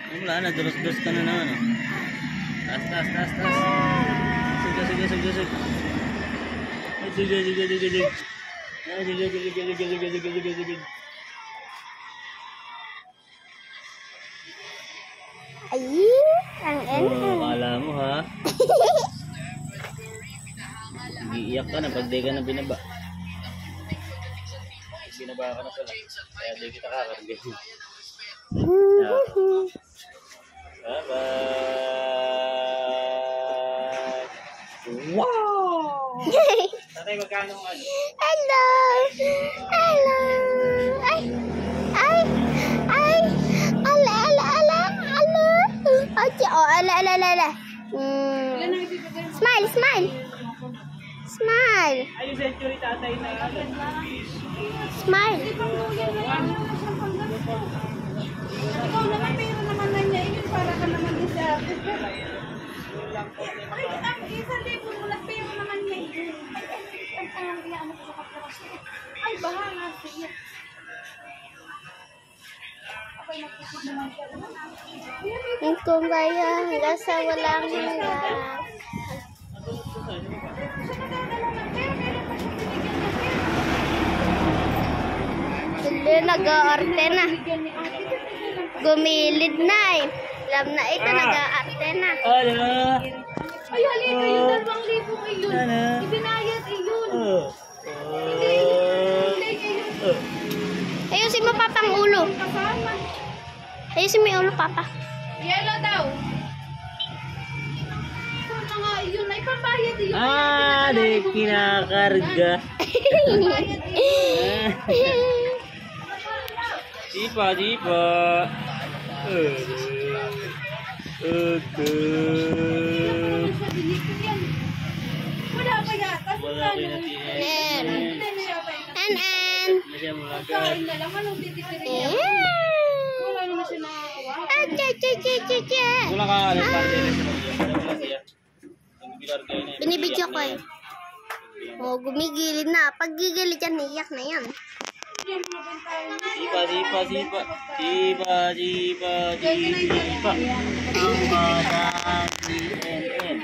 Wala na, dulos-dulos ka na naman. Oh. Taas. Sige. Sige. Ay, ang Kala mo ha. Iiyak ka na pag di ka na binaba. Binaba ka na pala. Kaya di kita kakarga. Bye-bye. Wow! Tatay, magkano ang ano? Hello! Ay! Ala. Smile. Ay, yung century tatay na ano? Smile. Ikaw naman, pero naman na niya, yun para ka naman din sa akin. Ay, ang isang libo mo lang, pero naman niya, yun. Ang iyan mo sa kapatid. Ay, bahala siya. Ako'y nagpupod naman siya. Yung kumbaya hanggang sa walang hanggang. Hindi, nag-aarte na. Gumilid na eh. Alam na ito, nag-aarte na. Ano? Ay, halika, yung 2,000 ayun. Ibinayad ayun. Ayusin mo papang ulo. Kasama. Ayusin mo yung ulo, papa. Yelo daw. Ito nga, yun ay pambayad yun. Di kinakarga. Dipa. Wala pa yata. Wala kinatiyan. An. Masya mo lang. Kain na lang. Anong titipirin niya? Wala naman siya nakakawa. Wala ka alis para din sa mga siya. Yung bilarga yun eh. Binibidyo ko eh. Oh, gumigilid na. Pag gigilid yan, iyak na yan. Sipa. Ang batang CNN.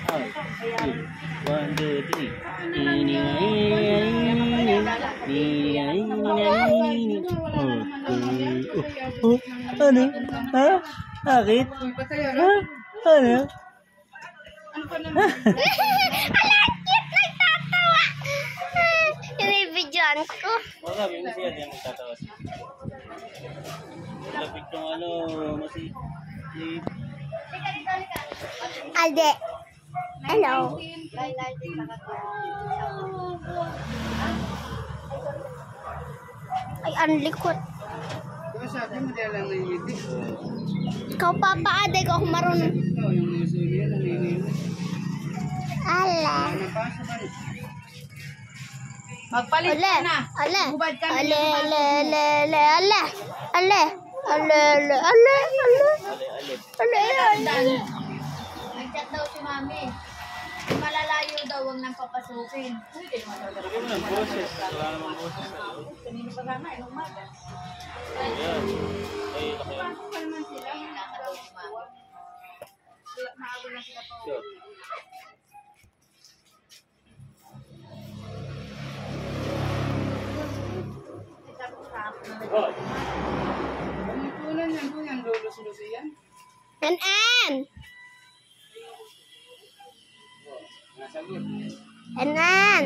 1, 2, 3. Ano? Ha? Bakit? Ha? Ano? Ala, cute! Nagtatawa! Binibidyoan ko. Wala, may siya diyan magtatawa siya. Lapit yung ano, Alde. Hello. Ay, ang likot. Ikaw papa, aday ko ako marunong. Ala. Magpalit Ale. ka na. Ale. Hubad ka na. Ale. Nag-chat daw si mami. Malalayo daw, huwag nang papasukin. Lagyan mo ng boses. Wala namang boses. Kanino pa gana, eh, umaga. Ayan. Ay, laki. Pasok pa naman sila. Nakadaw si mami. Maago na sila po. Sure. Oh. An. Nasagot. Anan.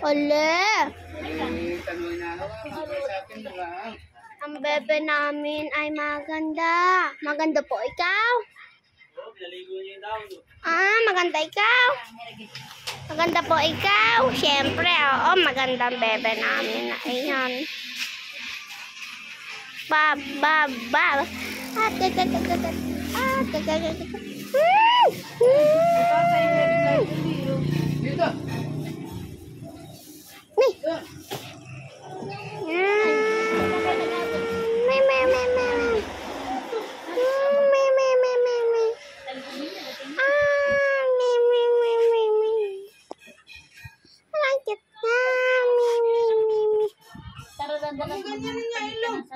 Ole. Ang bebe namin ay maganda. Maganda po ikaw. Pinaligo niya yung daw. Maganda ikaw. Maganda po ikaw. Siyempre, oo, maganda ang bebe namin. Ayan. Bab.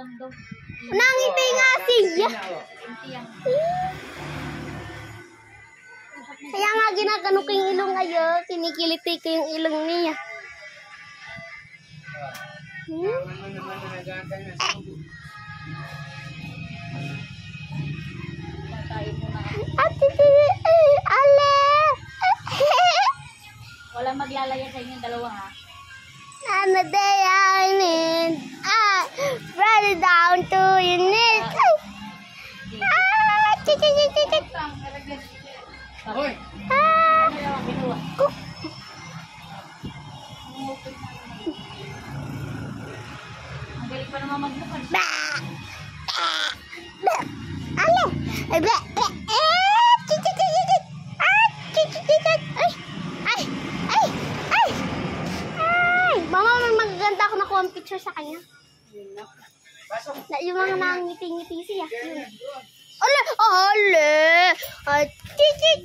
mundo. Nangiti nga siya. Empty yan. Kaya nga ginagano ko yung ilong ngayon. Kinikiliti ko yung ilong niya. Patayin mo na. Ale! Walang maglalaya sa inyong dalawa ha. I'm a day I need. Run down to your knees. Chichik. Hoy! Ah! Ano yung kinuha? Ang galing pa naman maglakad. Ale! Chichik. Ay! Mama, magaganda ako nakuha ang picture sa kanya. Yung mga nangiti-ngiti siya. Ale! Chichik.